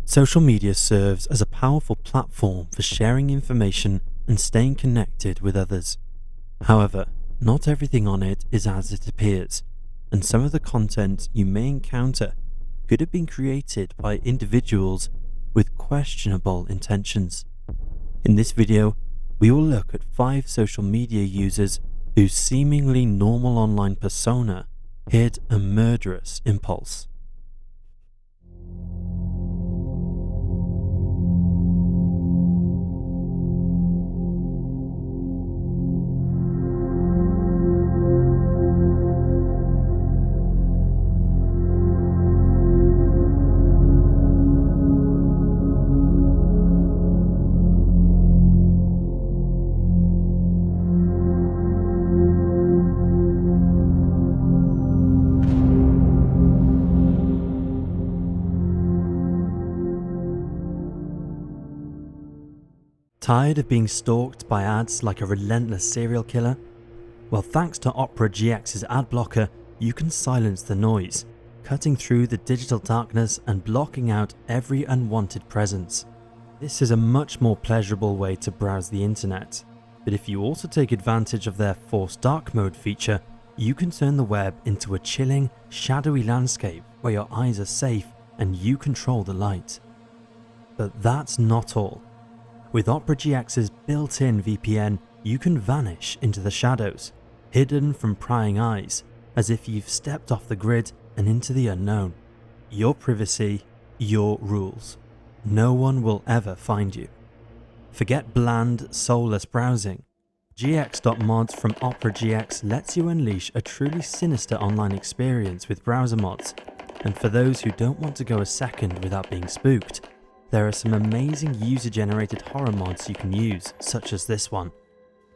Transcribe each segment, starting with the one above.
Social media serves as a powerful platform for sharing information and staying connected with others. However, not everything on it is as it appears, and some of the content you may encounter could have been created by individuals with questionable intentions. In this video, we will look at 5 social media users whose seemingly normal online persona hid a murderous impulse. Tired of being stalked by ads like a relentless serial killer? Well, thanks to Opera GX's ad blocker, you can silence the noise, cutting through the digital darkness and blocking out every unwanted presence. This is a much more pleasurable way to browse the internet, but if you also take advantage of their Force Dark Mode feature, you can turn the web into a chilling, shadowy landscape where your eyes are safe and you control the light. But that's not all. With Opera GX's built-in VPN, you can vanish into the shadows, hidden from prying eyes, as if you've stepped off the grid and into the unknown. Your privacy, your rules. No one will ever find you. Forget bland, soulless browsing. GX.mods from Opera GX lets you unleash a truly sinister online experience with browser mods. And for those who don't want to go a second without being spooked, there are some amazing user-generated horror mods you can use, such as this one.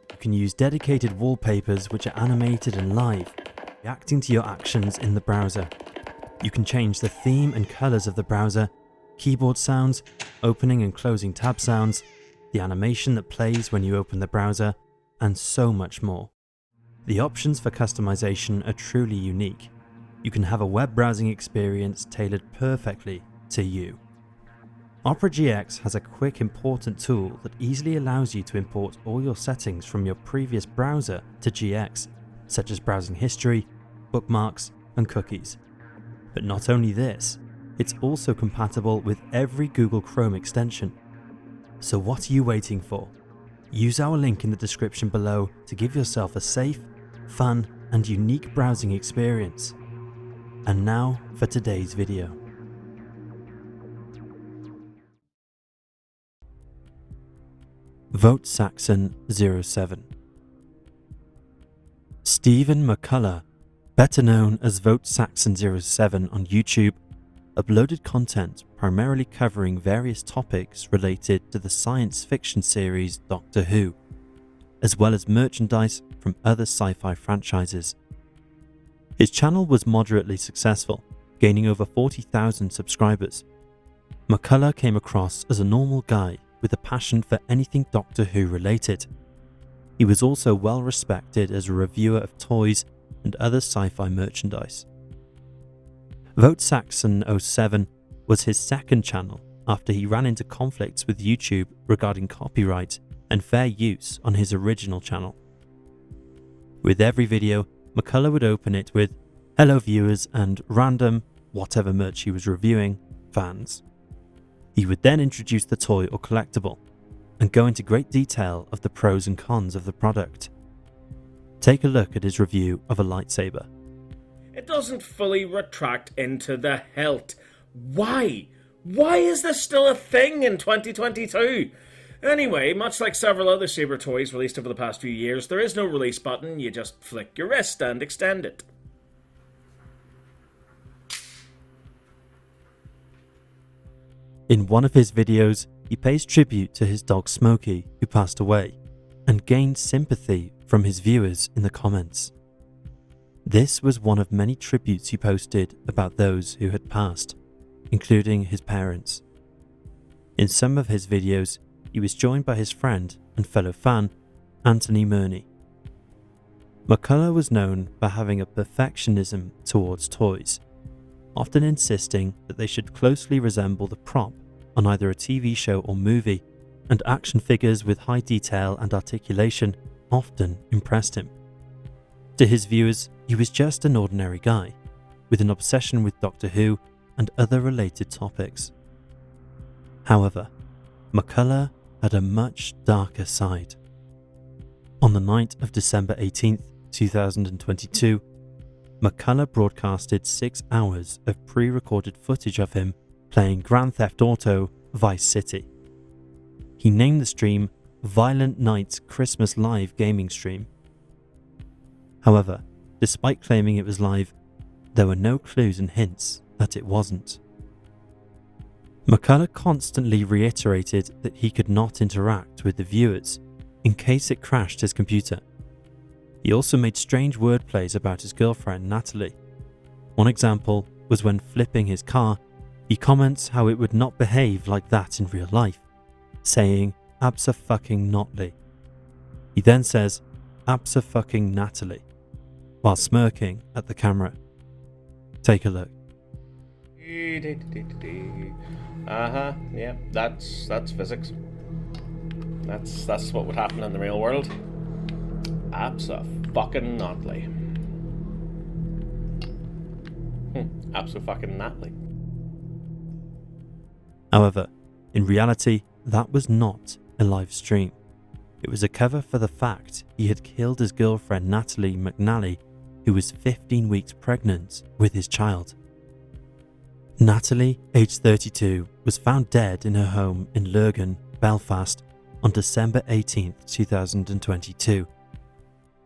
You can use dedicated wallpapers which are animated and live, reacting to your actions in the browser. You can change the theme and colors of the browser, keyboard sounds, opening and closing tab sounds, the animation that plays when you open the browser, and so much more. The options for customization are truly unique. You can have a web browsing experience tailored perfectly to you. Opera GX has a quick, important tool that easily allows you to import all your settings from your previous browser to GX, such as browsing history, bookmarks, and cookies. But not only this, it's also compatible with every Google Chrome extension. So what are you waiting for? Use our link in the description below to give yourself a safe, fun, and unique browsing experience. And now for today's video. Vote Saxon 07. Stephen McCullough, better known as Vote Saxon 07 on YouTube, uploaded content primarily covering various topics related to the science fiction series Doctor Who, as well as merchandise from other sci-fi franchises. His channel was moderately successful, gaining over 40,000 subscribers. McCullough came across as a normal guy with a passion for anything Doctor Who related. He was also well respected as a reviewer of toys and other sci-fi merchandise. Vote Saxon 07 was his second channel after he ran into conflicts with YouTube regarding copyright and fair use on his original channel. With every video, McCullough would open it with "Hello viewers" and random, whatever merch he was reviewing, fans. He would then introduce the toy or collectible, and go into great detail of the pros and cons of the product. Take a look at his review of a lightsaber. It doesn't fully retract into the hilt. Why? Why is this still a thing in 2022? Anyway, much like several other saber toys released over the past few years, there is no release button, you just flick your wrist and extend it. In one of his videos, he pays tribute to his dog Smokey, who passed away, and gained sympathy from his viewers in the comments. This was one of many tributes he posted about those who had passed, including his parents. In some of his videos, he was joined by his friend and fellow fan, Anthony Murney. McCullough was known for having a perfectionism towards toys, often insisting that they should closely resemble the prop on either a TV show or movie, and action figures with high detail and articulation often impressed him. To his viewers, he was just an ordinary guy, with an obsession with Doctor Who and other related topics. However, McCullough had a much darker side. On the night of December 18th, 2022, McCullough broadcasted 6 hours of pre-recorded footage of him playing Grand Theft Auto Vice City. He named the stream Violent Night's Christmas Live Gaming Stream. However, despite claiming it was live, there were no clues and hints that it wasn't. McCullough constantly reiterated that he could not interact with the viewers in case it crashed his computer. He also made strange wordplays about his girlfriend Natalie. One example was when flipping his car, he comments how it would not behave like that in real life, saying abso-fucking-notly. He then says abso-fucking-Natalie, while smirking at the camera. Take a look. Yeah, that's physics. That's what would happen in the real world. Abso-fucking-notly. Abso-fucking-notly. However, in reality, that was not a live stream. It was a cover for the fact he had killed his girlfriend Natalie McNally, who was 15 weeks pregnant with his child. Natalie, aged 32, was found dead in her home in Lurgan, Belfast, on December 18, 2022.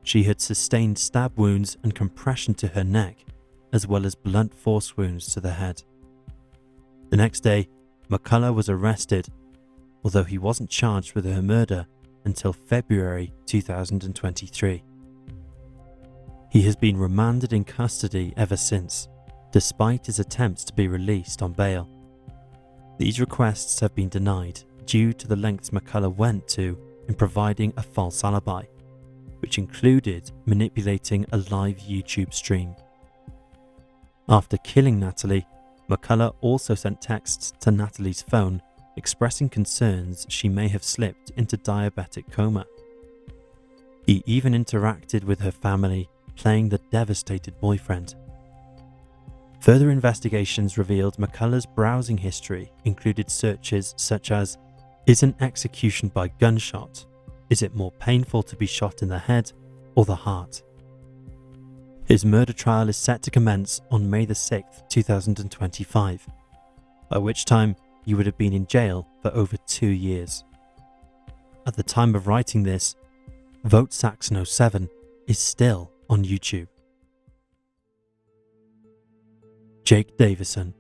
She had sustained stab wounds and compression to her neck, as well as blunt force wounds to the head. The next day, McCullough was arrested, although he wasn't charged with her murder until February 2023. He has been remanded in custody ever since, despite his attempts to be released on bail. These requests have been denied due to the lengths McCullough went to in providing a false alibi, which included manipulating a live YouTube stream. After killing Natalie, McCullough also sent texts to Natalie's phone expressing concerns she may have slipped into diabetic coma. He even interacted with her family, playing the devastated boyfriend. Further investigations revealed McCullough's browsing history included searches such as, is an execution by gunshot? Is it more painful to be shot in the head or the heart? His murder trial is set to commence on May the 6th, 2025, by which time he would have been in jail for over 2 years. At the time of writing this, Vote Saxon 07 is still on YouTube. Jake Davison.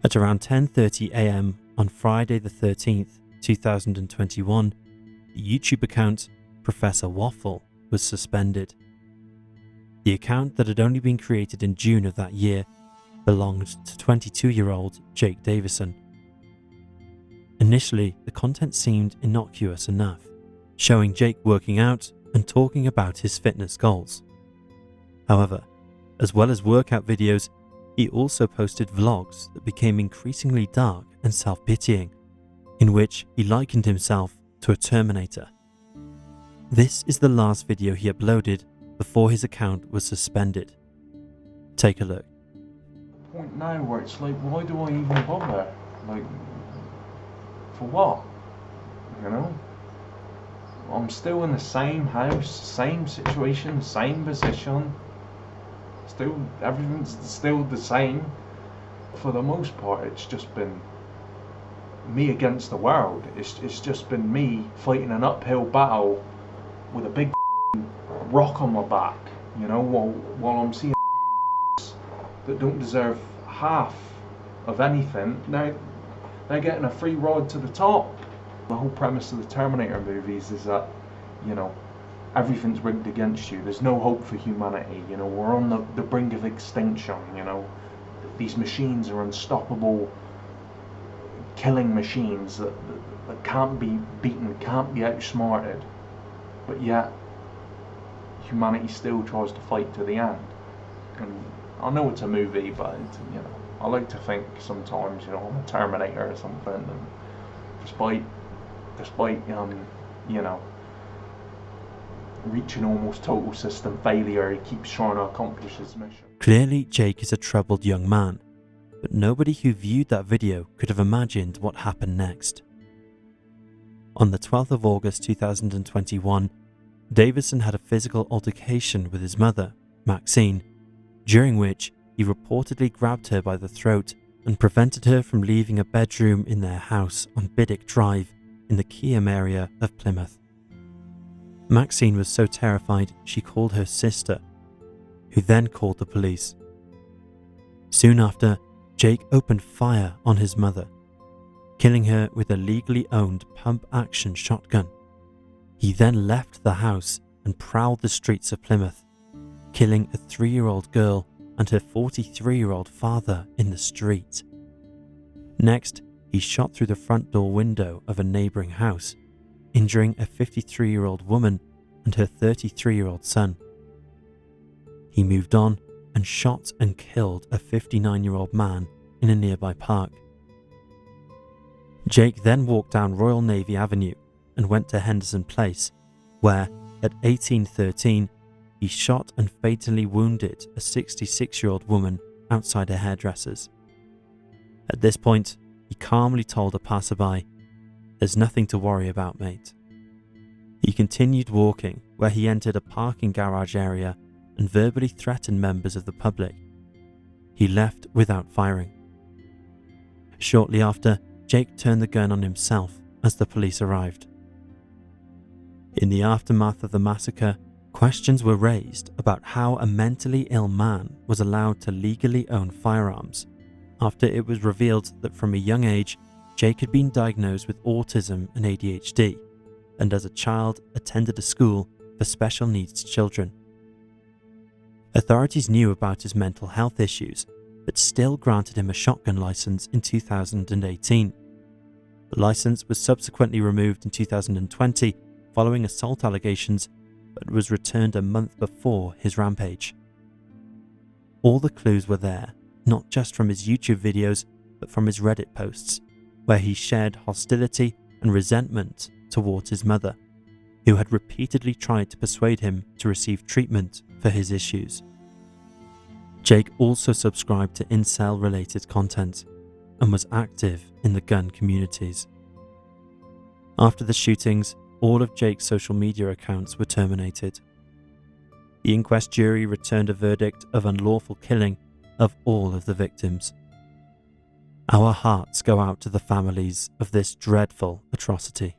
At around 10:30 AM on Friday the 13th, 2021, the YouTube account Professor Waffle was suspended. The account that had only been created in June of that year belonged to 22-year-old Jake Davison. Initially, the content seemed innocuous enough, showing Jake working out and talking about his fitness goals. However, as well as workout videos, he also posted vlogs that became increasingly dark and self-pitying, in which he likened himself to a Terminator. This is the last video he uploaded before his account was suspended. Take a look. Point now where it's like, why do I even bother? Like, for what? You know? I'm still in the same house, same situation, same position. Still, everything's still the same. For the most part, it's just been me against the world. It's just been me fighting an uphill battle with a big rock on my back, you know, while I'm seeing that don't deserve half of anything. Now they're getting a free ride to the top. The whole premise of the Terminator movies is that, you know, everything's rigged against you. There's no hope for humanity. You know, we're on the brink of extinction. You know, these machines are unstoppable, killing machines that can't be beaten, can't be outsmarted. But yet, humanity still tries to fight to the end. And I know it's a movie, but I like to think sometimes, I'm a Terminator or something, and despite reaching almost total system failure, he keeps trying to accomplish his mission. Clearly, Jake is a troubled young man, but nobody who viewed that video could have imagined what happened next. On the 12th of August 2021, Davison had a physical altercation with his mother, Maxine, during which he reportedly grabbed her by the throat and prevented her from leaving a bedroom in their house on Biddick Drive in the Kiam area of Plymouth. Maxine was so terrified she called her sister, who then called the police. Soon after, Jake opened fire on his mother, killing her with a legally owned pump-action shotgun. He then left the house and prowled the streets of Plymouth, killing a 3-year-old girl and her 43-year-old father in the street. Next, he shot through the front door window of a neighbouring house, injuring a 53-year-old woman and her 33-year-old son. He moved on and shot and killed a 59-year-old man in a nearby park. Jake then walked down Royal Navy Avenue and went to Henderson Place, where, at 1813, he shot and fatally wounded a 66-year-old woman outside a hairdresser's. At this point, he calmly told a passerby, "There's nothing to worry about, mate." He continued walking, where he entered a parking garage area and verbally threatened members of the public. He left without firing. Shortly after, Jake turned the gun on himself as the police arrived. In the aftermath of the massacre, questions were raised about how a mentally ill man was allowed to legally own firearms, after it was revealed that from a young age, Jake had been diagnosed with autism and ADHD, and as a child attended a school for special needs children. Authorities knew about his mental health issues, but still granted him a shotgun license in 2018. The license was subsequently removed in 2020 following assault allegations, but was returned a month before his rampage. All the clues were there, not just from his YouTube videos, but from his Reddit posts, where he shared hostility and resentment towards his mother, who had repeatedly tried to persuade him to receive treatment for his issues. Jake also subscribed to incel-related content and was active in the gun communities. After the shootings, all of Jake's social media accounts were terminated. The inquest jury returned a verdict of unlawful killing of all of the victims. Our hearts go out to the families of this dreadful atrocity.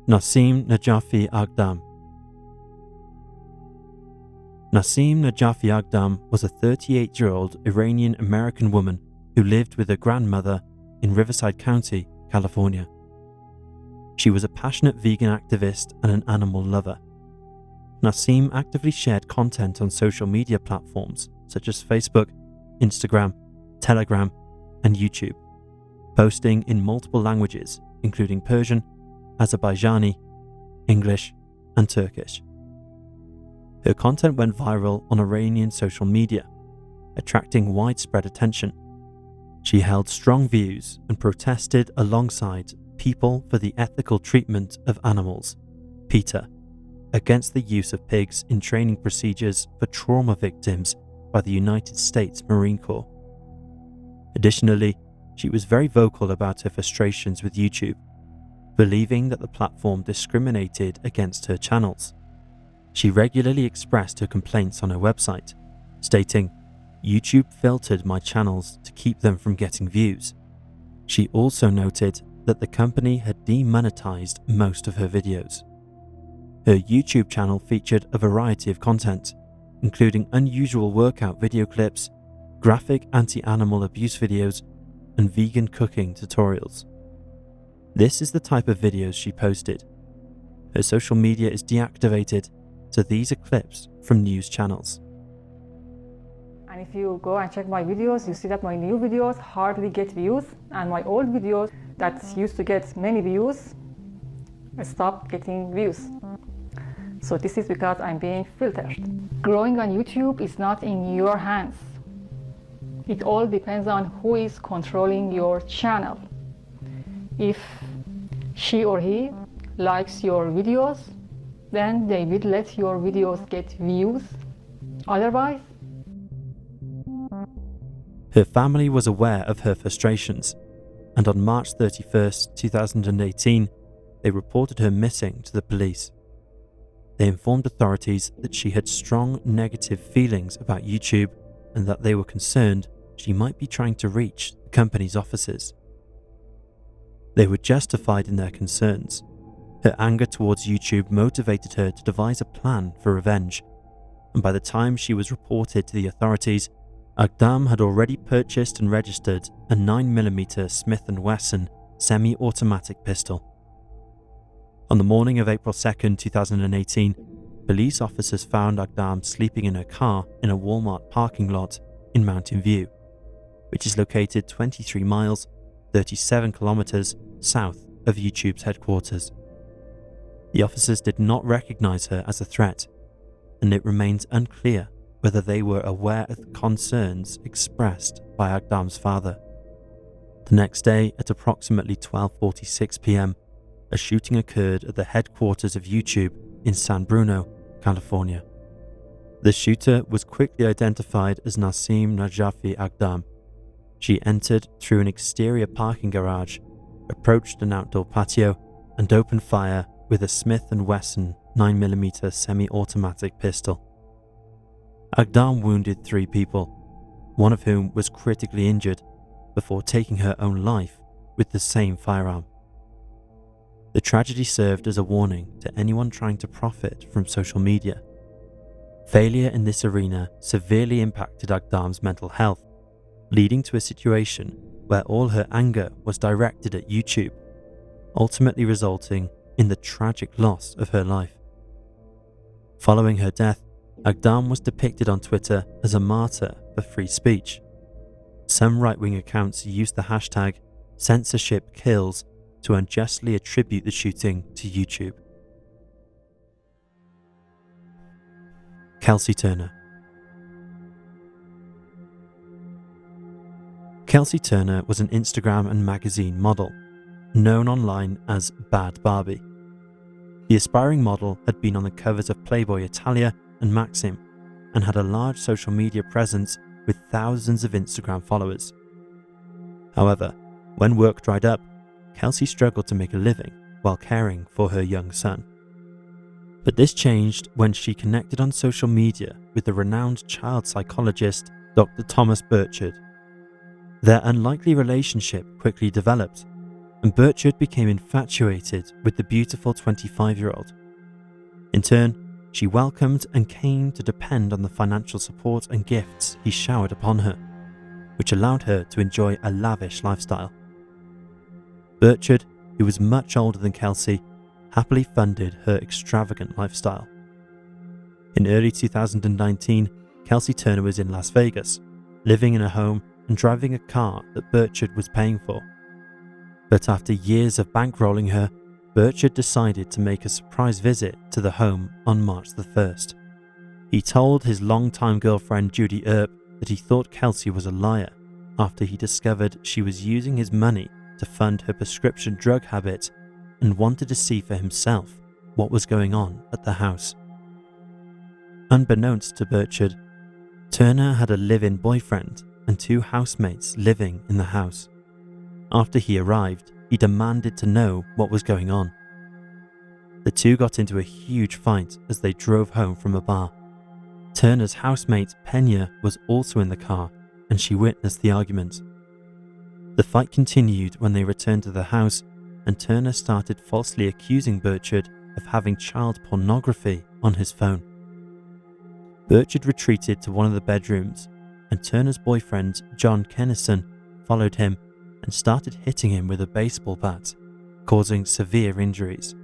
Nasim Najafi Agdam. Nasim Najafi Agdam was a 38-year-old Iranian-American woman who lived with her grandmother in Riverside County, California. She was a passionate vegan activist and an animal lover. Nasim actively shared content on social media platforms such as Facebook, Instagram, Telegram, and YouTube, posting in multiple languages including Persian, Azerbaijani, English, and Turkish. Her content went viral on Iranian social media, attracting widespread attention. She held strong views and protested alongside People for the Ethical Treatment of Animals, PETA, against the use of pigs in training procedures for trauma victims by the United States Marine Corps. Additionally, she was very vocal about her frustrations with YouTube, believing that the platform discriminated against her channels. She regularly expressed her complaints on her website, stating, "YouTube filtered my channels to keep them from getting views." She also noted that the company had demonetized most of her videos. Her YouTube channel featured a variety of content, including unusual workout video clips, graphic anti-animal abuse videos, and vegan cooking tutorials. This is the type of videos she posted. Her social media is deactivated, so these are clips from news channels. And if you go and check my videos, you see that my new videos hardly get views, and my old videos that used to get many views stopped getting views. So this is because I'm being filtered. Growing on YouTube is not in your hands. It all depends on who is controlling your channel. If she or he likes your videos, then they will let your videos get views. Otherwise, her family was aware of her frustrations, and on March 31st, 2018, they reported her missing to the police. They informed authorities that she had strong negative feelings about YouTube and that they were concerned she might be trying to reach the company's offices. They were justified in their concerns. Her anger towards YouTube motivated her to devise a plan for revenge, and by the time she was reported to the authorities, Agdam had already purchased and registered a 9mm Smith & Wesson semi-automatic pistol. On the morning of April 2nd, 2018, police officers found Agdam sleeping in her car in a Walmart parking lot in Mountain View, which is located 23 miles, 37 kilometers south of YouTube's headquarters. The officers did not recognize her as a threat, and it remains unclear whether they were aware of the concerns expressed by Agdam's father. The next day, at approximately 12:46 p.m., a shooting occurred at the headquarters of YouTube in San Bruno, California. The shooter was quickly identified as Nasim Najafi Agdam. She entered through an exterior parking garage, approached an outdoor patio, and opened fire with a Smith & Wesson 9mm semi-automatic pistol. Agdam wounded 3 people, one of whom was critically injured, before taking her own life with the same firearm. The tragedy served as a warning to anyone trying to profit from social media. Failure in this arena severely impacted Agdam's mental health, leading to a situation where all her anger was directed at YouTube, ultimately resulting in the tragic loss of her life. Following her death, Agdam was depicted on Twitter as a martyr for free speech. Some right-wing accounts used the hashtag #CensorshipKills to unjustly attribute the shooting to YouTube. Kelsey Turner. Kelsey Turner was an Instagram and magazine model, known online as Bad Barbie. The aspiring model had been on the covers of Playboy Italia and Maxim, and had a large social media presence with thousands of Instagram followers. However, when work dried up, Kelsey struggled to make a living while caring for her young son. But this changed when she connected on social media with the renowned child psychologist Dr. Thomas Burchard. Their unlikely relationship quickly developed, and Burchard became infatuated with the beautiful 25-year-old. In turn, she welcomed and came to depend on the financial support and gifts he showered upon her, which allowed her to enjoy a lavish lifestyle. Burchard, who was much older than Kelsey, happily funded her extravagant lifestyle. In early 2019, Kelsey Turner was in Las Vegas, living in a home and driving a car that Burchard was paying for. But after years of bankrolling her, Burchard decided to make a surprise visit to the home on March the 1st. He told his longtime girlfriend Judy Earp that he thought Kelsey was a liar after he discovered she was using his money to fund her prescription drug habit and wanted to see for himself what was going on at the house. Unbeknownst to Burchard, Turner had a live-in boyfriend and 2 housemates living in the house. After he arrived, he demanded to know what was going on. The two got into a huge fight as they drove home from a bar. Turner's housemate Pena was also in the car, and she witnessed the argument. The fight continued when they returned to the house, and Turner started falsely accusing Burchard of having child pornography on his phone. Burchard retreated to one of the bedrooms, and Turner's boyfriend John Kennison followed him and started hitting him with a baseball bat, causing severe injuries.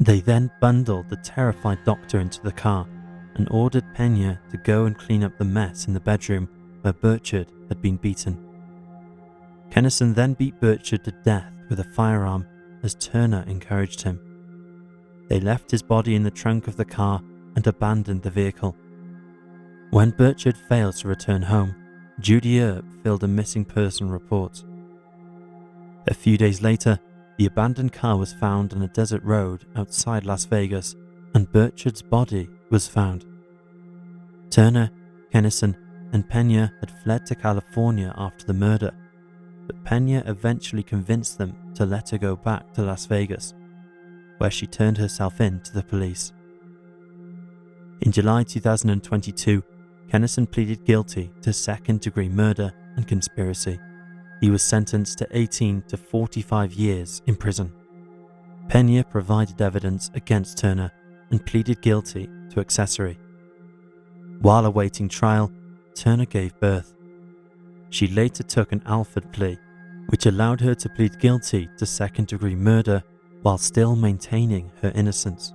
They then bundled the terrified doctor into the car and ordered Pena to go and clean up the mess in the bedroom where Burchard had been beaten. Kennison then beat Burchard to death with a firearm as Turner encouraged him. They left his body in the trunk of the car and abandoned the vehicle. When Burchard failed to return home, Judy Earp filed a missing person report. A few days later, the abandoned car was found on a desert road outside Las Vegas, and Burchard's body was found. Turner, Kennison, and Pena had fled to California after the murder, but Pena eventually convinced them to let her go back to Las Vegas, where she turned herself in to the police. In July 2022, Kennison pleaded guilty to second-degree murder and conspiracy. He was sentenced to 18 to 45 years in prison. Pena provided evidence against Turner and pleaded guilty to accessory. While awaiting trial, Turner gave birth. She later took an Alford plea, which allowed her to plead guilty to second-degree murder while still maintaining her innocence.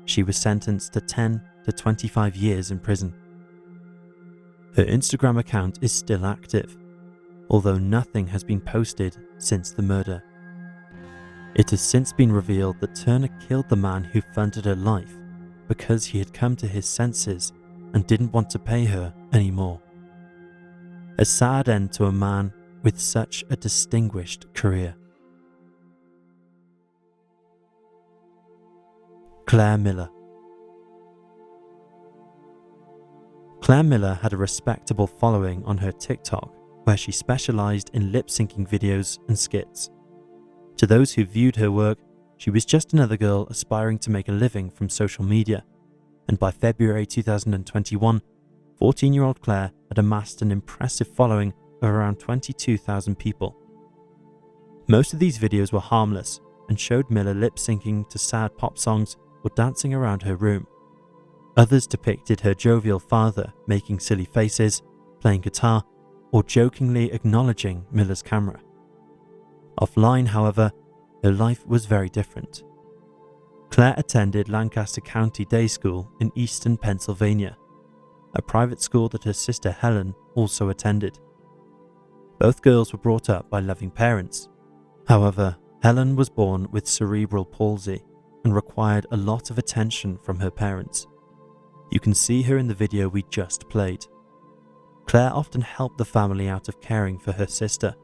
She was sentenced to 10 to 25 years in prison. Her Instagram account is still active, although nothing has been posted since the murder. It has since been revealed that Turner killed the man who funded her life because he had come to his senses and didn't want to pay her anymore. A sad end to a man with such a distinguished career. Claire Miller. Claire Miller had a respectable following on her TikTok, where she specialized in lip-syncing videos and skits. To those who viewed her work, she was just another girl aspiring to make a living from social media, and by February 2021, 14-year-old Claire had amassed an impressive following of around 22,000 people. Most of these videos were harmless and showed Miller lip-syncing to sad pop songs or dancing around her room. Others depicted her jovial father making silly faces, playing guitar, or jokingly acknowledging Miller's camera. Offline, however, her life was very different. Claire attended Lancaster County Day School in Easton, Pennsylvania, a private school that her sister Helen also attended. Both girls were brought up by loving parents. However, Helen was born with cerebral palsy and required a lot of attention from her parents. You can see her in the video we just played. Claire often helped the family out of caring for her sister,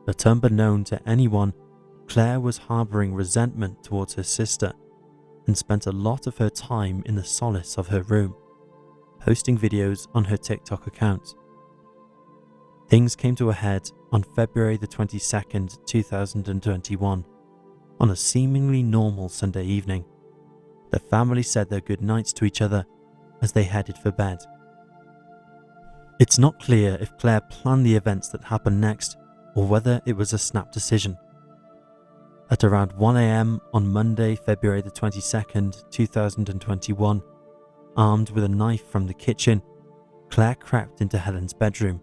but unbeknown to anyone, Claire was harboring resentment towards her sister and spent a lot of her time in the solace of her room, posting videos on her TikTok account. Things came to a head on February the 22nd, 2021, on a seemingly normal Sunday evening. The family said their goodnights to each other as they headed for bed. It's not clear if Claire planned the events that happened next or whether it was a snap decision. At around 1 a.m. on Monday, February the 22nd, 2021, armed with a knife from the kitchen, Claire crept into Helen's bedroom,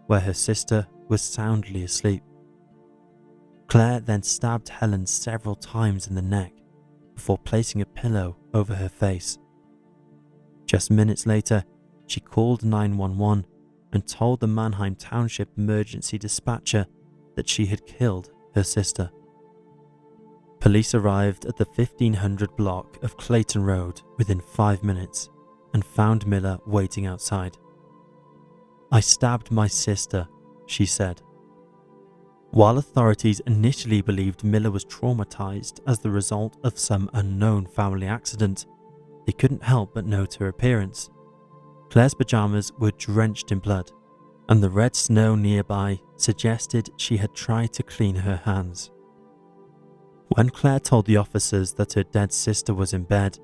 where her sister was soundly asleep. Claire then stabbed Helen several times in the neck before placing a pillow over her face. Just minutes later, she called 911 and told the Mannheim Township emergency dispatcher that she had killed her sister. Police arrived at the 1500 block of Clayton Road within 5 minutes and found Miller waiting outside. "I stabbed my sister," she said. While authorities initially believed Miller was traumatized as the result of some unknown family accident, they couldn't help but note her appearance. Claire's pajamas were drenched in blood, and the red snow nearby suggested she had tried to clean her hands. When Claire told the officers that her dead sister was in bed,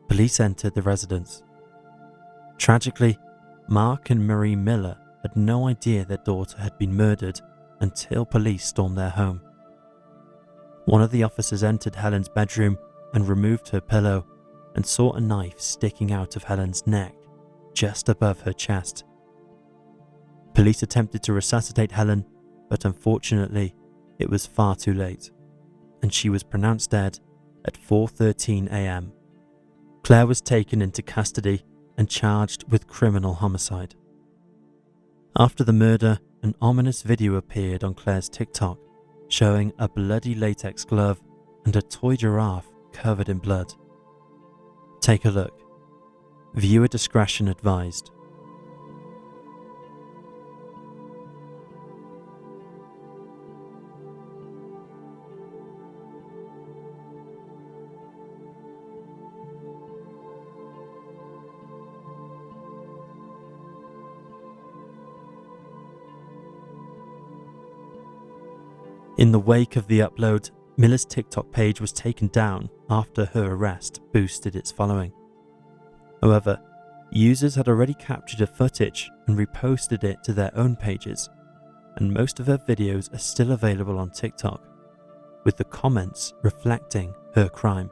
police entered the residence. Tragically, Mark and Marie Miller had no idea their daughter had been murdered until police stormed their home. One of the officers entered Helen's bedroom and removed her pillow and saw a knife sticking out of Helen's neck just above her chest. Police attempted to resuscitate Helen, but unfortunately, it was far too late, and she was pronounced dead at 4:13 a.m. Claire was taken into custody and charged with criminal homicide. After the murder, an ominous video appeared on Claire's TikTok showing a bloody latex glove and a toy giraffe covered in blood. Take a look. Viewer discretion advised. In the wake of the upload, Miller's TikTok page was taken down after her arrest boosted its following. However, users had already captured her footage and reposted it to their own pages, and most of her videos are still available on TikTok, with the comments reflecting her crime.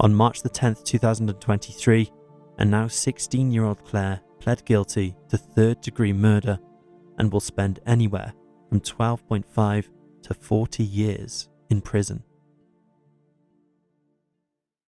On March the 10th, 2023, a now 16-year-old Claire pled guilty to third-degree murder and will spend anywhere from 12.5 to 40 years in prison.